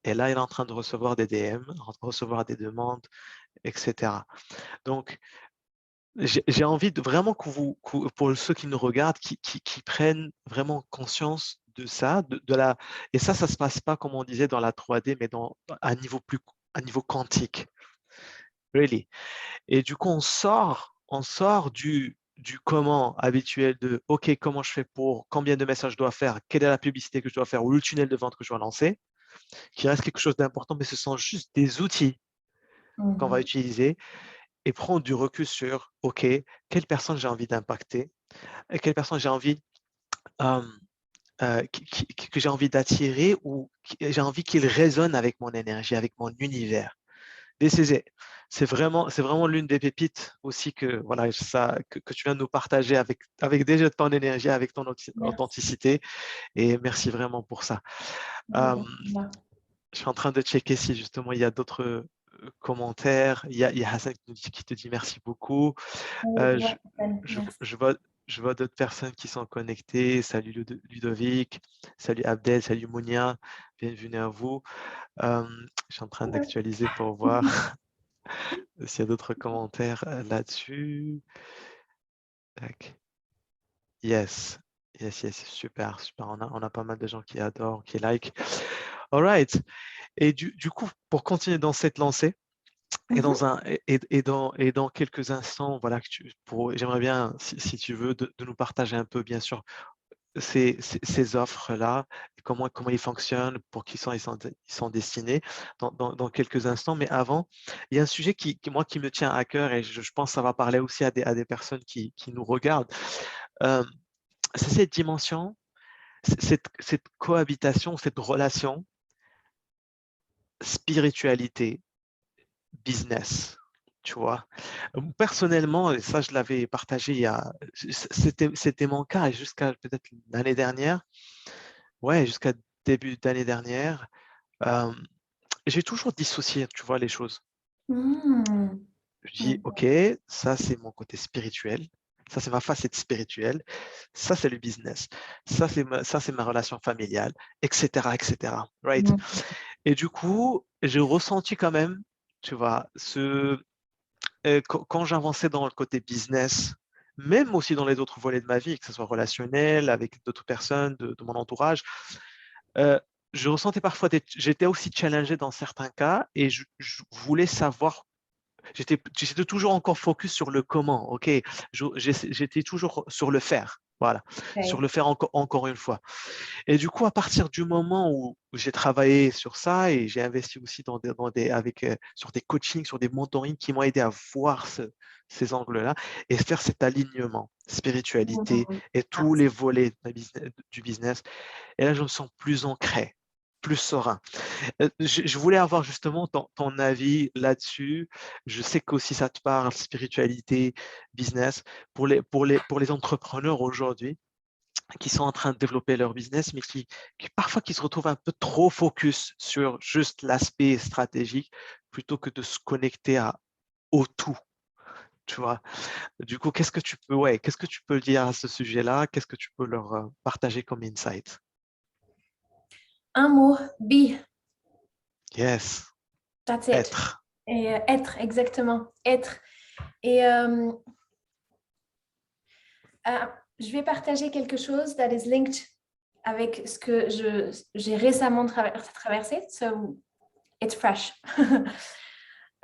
Et là, elle est en train de recevoir des DM, de recevoir des demandes, etc. Donc, j'ai envie de vraiment pour ceux qui nous regardent, qui prennent vraiment conscience de ça, et ça se passe pas comme on disait dans la 3D, mais à un niveau quantique. Really. Et du coup, on sort du comment habituel de OK, comment je fais pour, combien de messages je dois faire, quelle est la publicité que je dois faire ou le tunnel de vente que je dois lancer, qui reste quelque chose d'important, mais ce sont juste des outils qu'on va utiliser et prendre du recul sur OK, quelle personne j'ai envie d'impacter, et quelle personne j'ai envie que j'ai envie d'attirer ou j'ai envie qu'il résonne avec mon énergie, avec mon univers. C'est vraiment l'une des pépites aussi que tu viens de nous partager avec déjà ton énergie, avec ton authenticité. Et merci vraiment pour ça. Je suis en train de checker si justement il y a d'autres commentaires. Il y a Hassan qui te dit merci beaucoup. Je vois d'autres personnes qui sont connectées. Salut Ludovic, salut Abdel, salut Mounia. Bienvenue à vous. Je suis en train d'actualiser pour voir s'il y a d'autres commentaires là-dessus. Yes. Yes, yes, super, super. On a pas mal de gens qui adorent, qui like. All right. Et du coup, pour continuer dans cette lancée, et Mhm. dans quelques instants, voilà, j'aimerais bien, si tu veux, de nous partager un peu, bien sûr, ces offres-là, comment ils fonctionnent, pour qui ils sont destinés dans quelques instants. Mais avant, il y a un sujet moi, qui me tient à cœur et je pense que ça va parler aussi à des personnes qui nous regardent. Euh, c'est cette dimension, cette cohabitation, cette relation spiritualité, business. Tu vois, personnellement, et ça je l'avais partagé c'était mon cas jusqu'à peut-être l'année dernière. Ouais, jusqu'à début d'année dernière, hem, j'ai toujours dissocié, tu vois, les choses. Mhm. Je dis: Mhm. «OK, ça c'est mon côté spirituel, ça c'est ma facette spirituelle, ça c'est le business, ça c'est ma relation familiale» et cetera, right? Mhm. Et du coup, j'ai ressenti quand même, tu vois, quand j'avançais dans le côté business, même aussi dans les autres volets de ma vie, que ce soit relationnel, avec d'autres personnes de mon entourage, Heu, je ressentais parfois j'étais aussi challengé dans certains cas et je voulais savoir j'étais toujours encore focus sur le comment, OK? J'étais toujours sur le faire, voilà, sur Ok. le faire encore une fois et du coup, à partir du moment où j'ai travaillé sur ça et j'ai investi aussi sur des coachings, sur des mentorings qui m'ont aidé à voir ces angles-là et faire cet alignement, spiritualité Mhm. et tous les volets de du business et là, je me sens plus ancré, plus serein. Je voulais avoir justement ton avis là-dessus. Je sais qu'aussi ça te parle, spiritualité, business, pour les entrepreneurs aujourd'hui qui sont en train de développer leur business, mais qui parfois qui se retrouvent un peu trop focus sur juste l'aspect stratégique plutôt que de se connecter au tout. Tu vois? Du coup, qu'est-ce que tu peux dire à ce sujet-là? Qu'est-ce que tu peux leur partager comme insight? Un mot, be, Yes, that's it. être. Et être, exactement, être. Et je vais partager quelque chose that is linked avec ce que j'ai récemment traversé. So, it's fresh.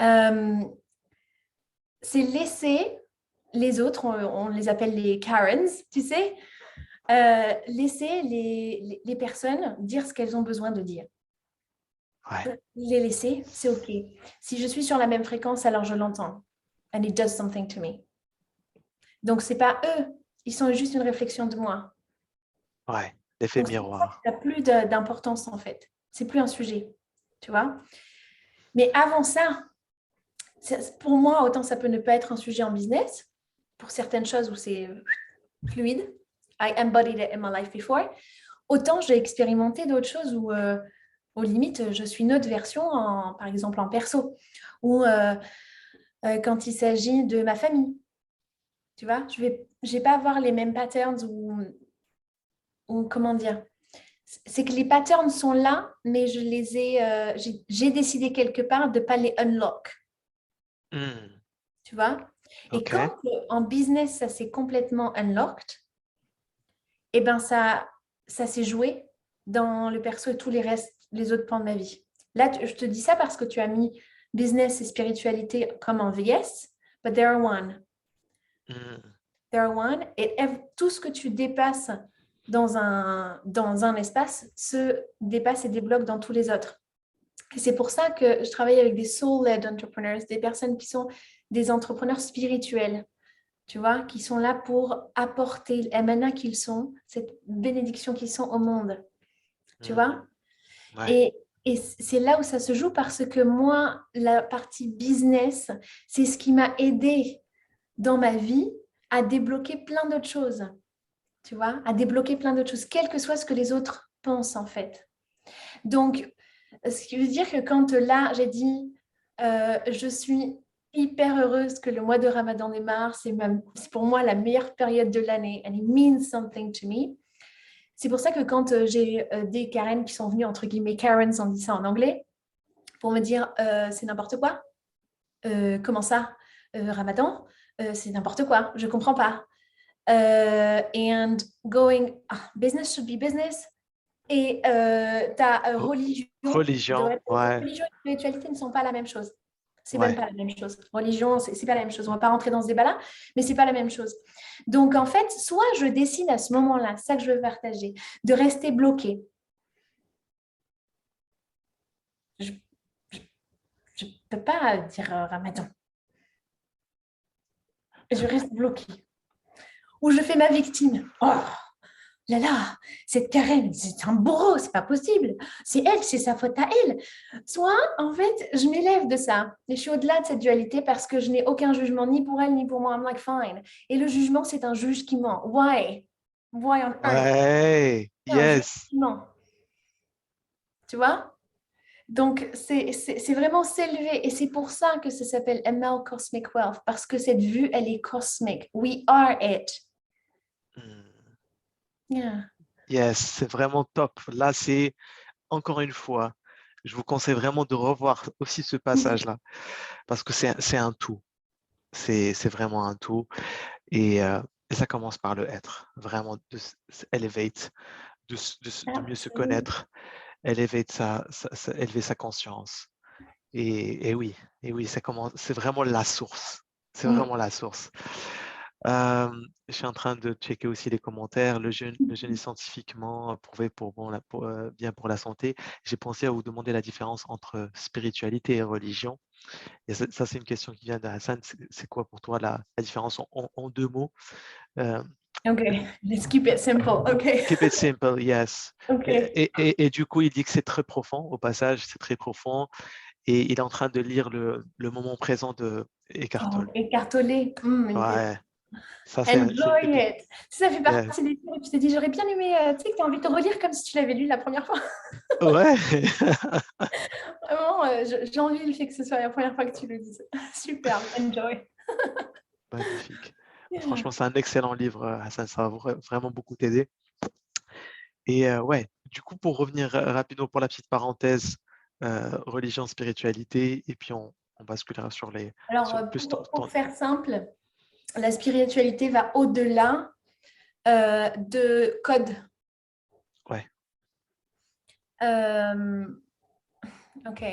Euh, c'est laisser les autres, on les appelle les Karens, tu sais, laisser les personnes dire ce qu'elles ont besoin de dire. Ouais. Les laisser, c'est OK. Si je suis sur la même fréquence, alors je l'entends. And it does something to me. Donc, ce n'est pas eux, ils sont juste une réflexion de moi. Ouais, l'effet Donc, c'est pour ça que miroir. ça n'a plus d'importance en fait. C'est plus un sujet, tu vois. Mais avant ça, pour moi, autant ça peut ne pas être un sujet en business, pour certaines choses où c'est fluide. I embodied it in my life before. Autant j'ai expérimenté d'autres choses où, aux limites, je suis une autre version, par exemple en perso, ou quand il s'agit de ma famille. Tu vois, je vais pas avoir les mêmes patterns ou comment dire. C'est que les patterns sont là, mais j'ai décidé quelque part de ne pas les unlock. Hmm, Tu vois? Et OK. quand en business, ça s'est complètement unlocked, eh ben ça s'est joué dans le perso et tous les autres pans de ma vie. Là, je te dis ça parce que tu as mis business et spiritualité comme en VS, but they are one. Hmm, They are one. Et tout ce que tu dépasses dans un espace se dépasse et débloque dans tous les autres. Et c'est pour ça que je travaille avec des soul-led entrepreneurs, des personnes qui sont des entrepreneurs spirituels, tu vois, qui sont là pour apporter l'émanat qu'ils sont, cette bénédiction qu'ils sont au monde, tu vois. hmm. Ouais. Et, et c'est là où ça se joue parce que moi, la partie business, c'est ce qui m'a aidé dans ma vie à débloquer plein d'autres choses, tu vois, à débloquer plein d'autres choses, quel que soit ce que les autres pensent en fait. Donc, ce qui veut dire que quand là, j'ai dit, je suis hyper heureuse que le mois de Ramadan démarre, c'est pour moi la meilleure période de l'année, and it means something to me. C'est pour ça que quand j'ai des Karen qui sont venues, entre guillemets, Karens, on dit ça en anglais, pour me dire, c'est n'importe quoi. Comment ça Ramadan, c'est n'importe quoi, je comprends pas. and going, business should be business. Et ta religion, Religion, ouais, religion et spiritualité ne sont pas la même chose. C'est même ouais. pas la même chose. Religion, c'est pas la même chose. On va pas rentrer dans ce débat-là, mais c'est pas la même chose. Donc, en fait, soit je décide à ce moment-là, c'est ça que je veux partager, de rester bloqué. Je ne peux pas dire Ramadan. Je reste bloquée. Ou je fais ma victime. Oh là là, cette Karen, c'est un bourreau, c'est pas possible. C'est elle, c'est sa faute à elle. Soit, en fait, je m'élève de ça. Et je suis au-delà de cette dualité parce que je n'ai aucun jugement ni pour elle ni pour moi. I'm like, fine. Et le jugement, c'est un juge qui ment. Why? Why on earth? Ouais, C'est un juge yes. qui ment. Tu vois? Donc, c'est vraiment s'élever. Et c'est pour ça que ça s'appelle ML Cosmic Wealth, parce que cette vue, elle est cosmique. We are it. Hmm. Yeah. Yes, c'est vraiment top. Là, c'est encore une fois, je vous conseille vraiment de revoir aussi ce passage-là parce que c'est un tout. C'est vraiment un tout. Et ça commence par le être, vraiment de elevate, de mieux se Absolutely. connaître, elevate élever sa conscience. Et oui, ça commence, c'est vraiment la source. C'est Mm. vraiment la source. Je suis en train de checker aussi les commentaires. Le jeûne est scientifiquement prouvé bien pour la santé. J'ai pensé à vous demander la différence entre spiritualité et religion. Et ça, c'est une question qui vient de Hassan. C'est quoi pour toi la différence en deux mots? Euh, Okay, let's keep it simple. Okay. Keep it simple, yes. Okay. Et du coup, il dit que c'est très profond. Au passage, c'est très profond. Et il est en train de lire le moment présent de Eckhart Oh, Tolle. écartolé. Ouais, ça, c'est une Enjoy pépite. it. Ça fait Yeah. partie des livres où tu t'es dit, j'aurais bien aimé, tu sais, que tu as envie de te relire comme si tu l'avais lu la première fois. Ouais. Vraiment, j'envie le fait que ce soit la première fois que tu le lises. Superbe. Enjoy. Magnifique. Yeah. Franchement, c'est un excellent livre, Hassan. Ça va vraiment beaucoup t'aider. Et ouais, du coup, pour revenir rapidement pour la petite parenthèse, religion, spiritualité, et puis on basculera sur Alors, sur plus pour faire simple, la spiritualité va au-delà de code. ouais, Euh, ok.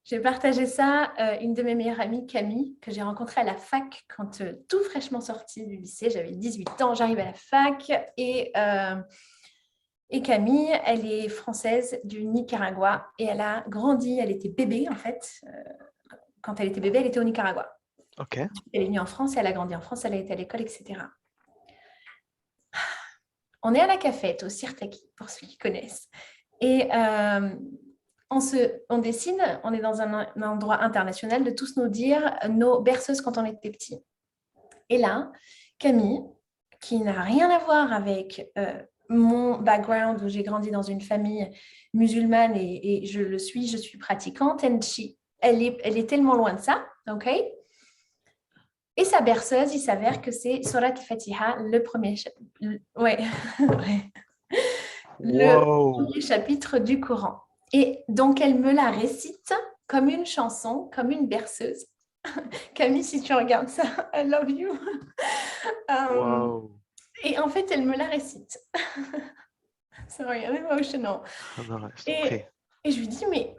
J'ai partagé ça, une de mes meilleures amies, Camille, que j'ai rencontrée à la fac quand tout fraîchement sortie du lycée. J'avais 18 ans, j'arrive à la fac et Camille, elle est française du Nicaragua et elle a grandi, elle était bébé en fait. Quand elle était bébé, elle était au Nicaragua. ok, Elle est venue en France, elle a grandi en France, elle a été à l'école, etc. On est à la cafette, au Sirtaki, pour ceux qui connaissent. Et on décide, on est dans un endroit international, de tous nous dire nos berceuses quand on était petits. Et là, Camille, qui n'a rien à voir avec mon background où j'ai grandi dans une famille musulmane et je suis pratiquante, elle est tellement loin de ça, ok? Et sa berceuse, il s'avère que c'est Surat al-Fatiha, le premier chapitre. Ouais, ouais. Le wow, premier chapitre du Coran. Et donc, elle me la récite comme une chanson, comme une berceuse. Camille, si tu regardes ça, I love you. Euh, wow, et en fait, elle me la récite. Sorry, I'm emotional. ah non, je t'en prie. Et, et je lui dis, mais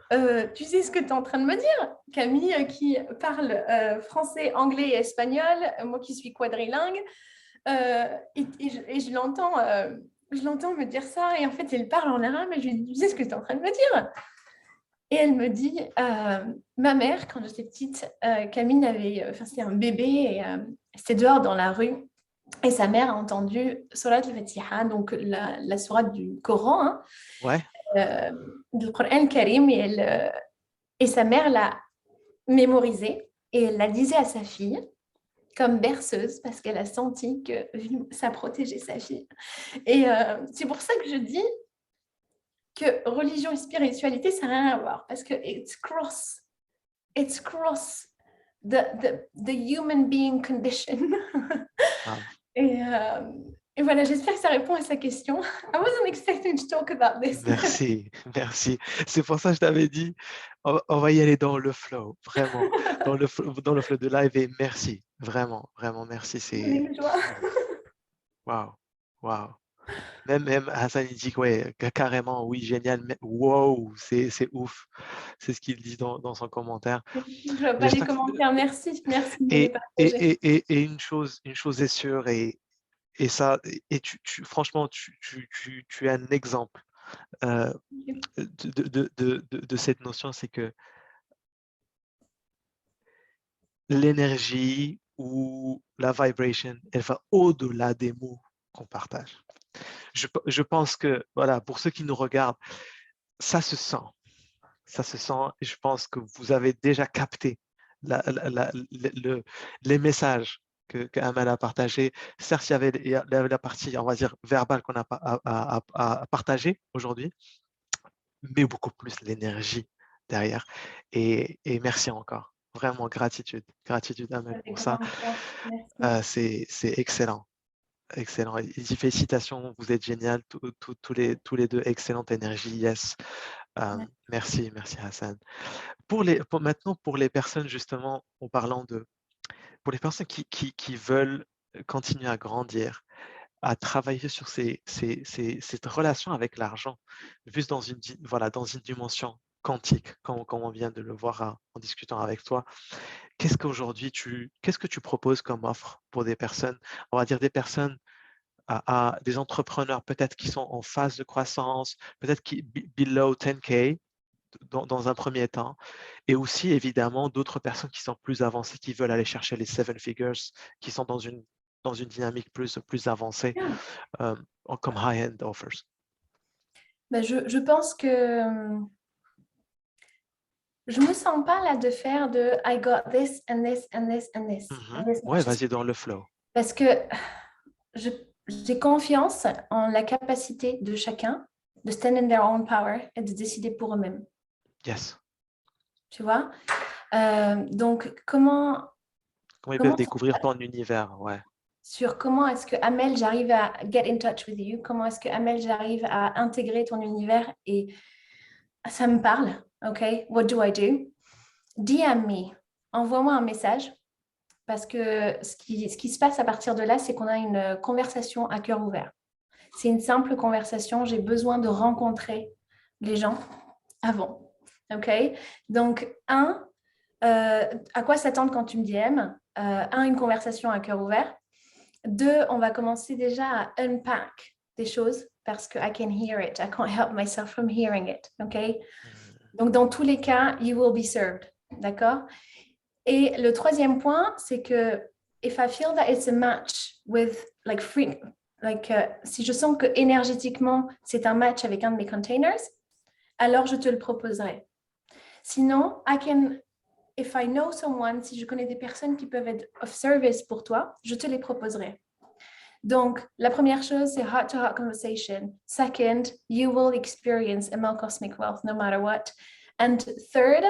tu sais ce que tu es en train de me dire? Camille, qui parle français, anglais et espagnol, moi qui suis quadrilingue, et je l'entends me dire ça, et en fait, elle parle en arabe, et je lui dis, tu sais ce que tu es en train de me dire? Et elle me dit, ma mère, quand j'étais petite, Camille c'était un bébé, et c'était dehors dans la rue, et sa mère a entendu Surat al-Fatiha, donc la sourate du Coran, hein, Ouais, du Coran Karim, et sa mère l'a mémorisé, et elle la disait à sa fille, comme berceuse, parce qu'elle a senti que ça protégeait sa fille. Et c'est pour ça que je dis que religion et spiritualité, ça n'a rien à voir, parce que it's cross the human being condition. grave. Et Et voilà, j'espère que ça répond à sa question. I wasn't expecting to talk about this. Merci, merci. C'est pour ça que je t'avais dit, on va y aller dans le flow, vraiment, dans le flow de live et merci, vraiment, vraiment merci. C'est Avec joie. waouh, waouh. Même Hassan, il dit que ouais, carrément, oui, génial, mais wow, c'est ouf. C'est ce qu'il dit dans son commentaire. Je vois pas les J'espère que- commentaires. Merci, merci de les partager. et une chose est sûre, et ça, et franchement, tu es un exemple euh, de cette notion, c'est que l'énergie ou la vibration, elle va au-delà des mots qu'on partage. Je pense que, voilà, pour ceux qui nous regardent, ça se sent. Ça se sent, et je pense que vous avez déjà capté les messages que Amal a partagés. Certes, il y avait la partie, on va dire, verbale qu'on a à partager aujourd'hui, mais beaucoup plus l'énergie derrière. Et merci encore. Vraiment, gratitude Amal Avec pour ça. grand cœur. Merci. C'est excellent. Excellent. Il dit félicitations, vous êtes génial, tous les deux, excellente énergie, yes. Merci Hassan. Maintenant, pour les personnes, justement, en parlant pour les personnes qui veulent continuer à grandir, à travailler sur cette relation avec l'argent, vu dans une dimension quantique, comme on vient de le voir en discutant avec toi, qu'est-ce que tu proposes comme offre pour des personnes, on va dire des personnes à des entrepreneurs peut-être qui sont en phase de croissance, peut-être qui below 10K dans un premier temps, et aussi évidemment d'autres personnes qui sont plus avancées, qui veulent aller chercher les seven figures, qui sont dans une dynamique plus avancée, Bien. comme high-end offers. Ben, je pense que je me sens pas là de faire de I got this and this and this and this. And this Ouais, much. vas-y dans le flow. Parce que j'ai confiance en la capacité de chacun de stand in their own power et de décider pour eux-mêmes. Yes. Tu vois? Donc, comment Comment ils peuvent découvrir ton univers, ouais. sur comment est-ce que Amel, j'arrive à get in touch with you, comment est-ce que Amel, j'arrive à intégrer ton univers et ça me parle, ok? What do I do? DM me, envoie-moi un message parce que ce qui se passe à partir de là, c'est qu'on a une conversation à cœur ouvert. C'est une simple conversation, j'ai besoin de rencontrer les gens avant, ok? Donc, à quoi s'attendre quand tu me DM? Une conversation à cœur ouvert. 2, on va commencer déjà à unpack des choses parce que I can hear it. I can't help myself from hearing it. OK? Donc, dans tous les cas, you will be served. D'accord? Et le troisième point, c'est que if I feel that it's a match with like free, si je sens que énergétiquement, c'est un match avec un de mes containers, alors je te le proposerai. Sinon, if I know someone, si je connais des personnes qui peuvent être of service pour toi, je te les proposerai. Donc, la première chose, c'est heart-to-heart conversation. Second, you will experience ML Cosmic Wealth no matter what. And third,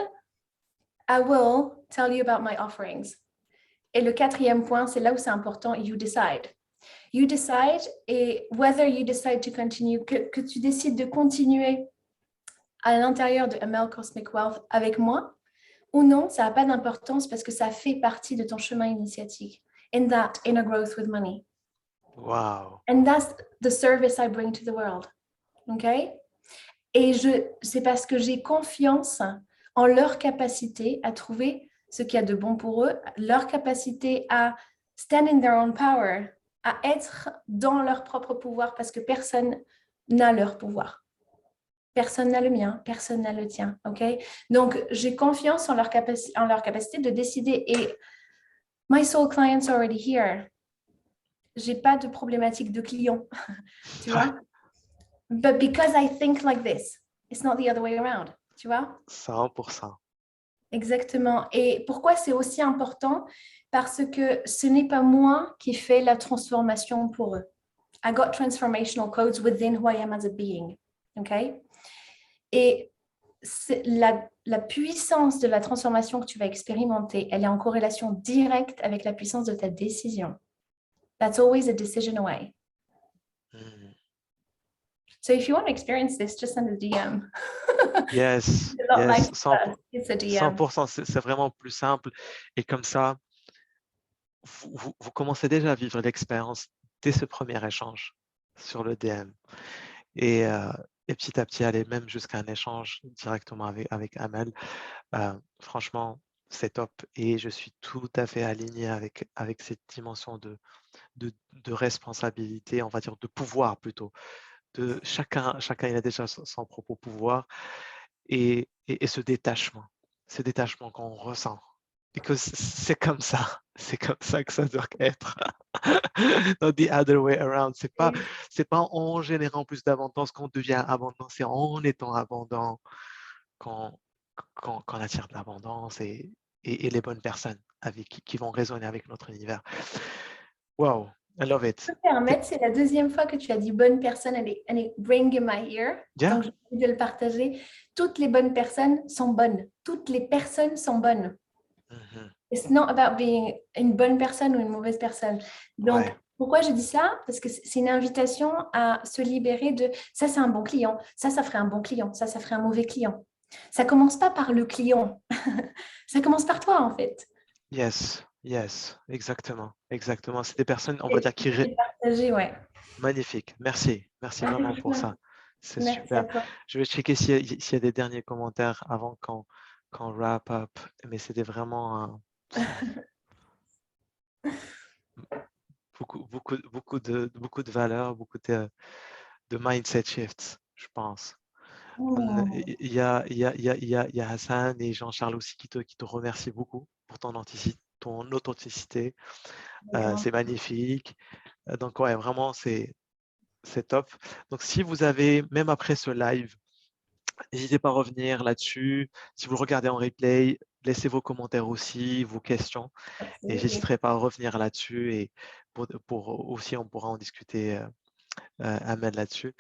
I will tell you about my offerings. Et le quatrième point, c'est là où c'est important, you decide. You decide, et whether you decide to continue, que tu décides de continuer à l'intérieur de ML Cosmic Wealth avec moi, ou non, ça n'a pas d'importance parce que ça fait partie de ton chemin initiatique. In that inner growth with money. Wow. And that's the service I bring to the world. OK? Et c'est parce que j'ai confiance en leur capacité à trouver ce qu'il y a de bon pour eux, leur capacité à stand in their own power, à être dans leur propre pouvoir parce que personne n'a leur pouvoir. Personne n'a le mien, personne n'a le tien. OK? Donc, j'ai confiance en leur capacité de décider. Et my soul clients are already here. J'ai pas de problématique de clients, tu vois? But because I think like this, it's not the other way around, tu vois? 100%. Exactement. Et pourquoi c'est aussi important? Parce que ce n'est pas moi qui fais la transformation pour eux. I got transformational codes within who I am as a being. OK? Et la puissance de la transformation que tu vas expérimenter, elle est en corrélation directe avec la puissance de ta décision. That's always a decision away. So if you want to experience this, just send a DM. Yes, It's a lot yes, nicer. It's a DM. 100%, c'est vraiment plus simple. Et comme ça, vous commencez déjà à vivre l'expérience dès ce premier échange sur le DM. Et petit à petit, aller même jusqu'à un échange directement avec Amel. Franchement, c'est top. Et je suis tout à fait aligné avec cette dimension de responsabilité, on va dire de pouvoir plutôt. Chacun il a déjà son propre pouvoir et ce détachement qu'on ressent. Et que c'est comme ça que ça doit être. Not the other way around. C'est pas en générant plus d'abondance qu'on devient abondant, c'est en étant abondant qu'on attire de l'abondance et les bonnes personnes qui vont résonner avec notre univers. Wow, I love it. Je peux me permettre, c'est la deuxième fois que tu as dit bonne personne, elle est ring in my ear. Yeah. Donc, je vais le partager. Toutes les bonnes personnes sont bonnes. Toutes les personnes sont bonnes. It's not about being une bonne personne ou une mauvaise personne. Donc, pourquoi je dis ça? Parce que c'est une invitation à se libérer de ça, c'est un bon client, ça ferait un bon client, ça ferait un mauvais client. Ça commence pas par le client, ça commence par toi en fait. Yes, exactement. C'est des personnes, on va dire, qui... Partager, ouais. Magnifique, merci vraiment pour ça. C'est Merci super. à toi. Je vais checker s'il y a des derniers commentaires avant qu'on wrap up, mais c'était vraiment beaucoup de valeur, beaucoup de mindset shifts, je pense. Il y a Hassan et Jean-Charles aussi qui te remercient beaucoup pour ton authenticité. C'est magnifique. Donc ouais, vraiment, c'est top. Donc si vous avez, même après ce live, n'hésitez pas à revenir là-dessus. Si vous le regardez en replay, laissez vos commentaires aussi, vos questions. Et j'hésiterai pas à revenir là-dessus. Et pour aussi, on pourra en discuter, Ahmed, là-dessus.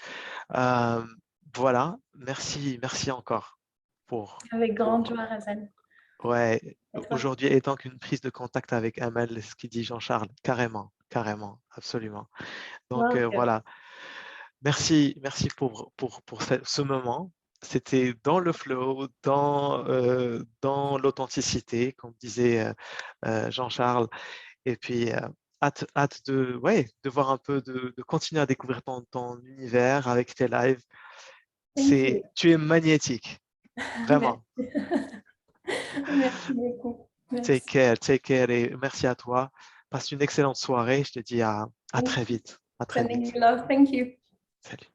Voilà, merci encore avec grande joie, Hassan. Ouais, aujourd'hui étant qu'une prise de contact avec Amel, ce qu'il dit Jean-Charles, carrément, absolument. Donc voilà, merci pour ce moment. C'était dans le flow, dans l'authenticité, comme disait Jean-Charles. Et puis hâte de voir un peu, de continuer à découvrir ton univers avec tes lives. Tu es magnétique, vraiment. Merci beaucoup. Merci. Take care et merci à toi. Passe une excellente soirée. Je te dis à très vite. Sending you love. Thank you. Salut.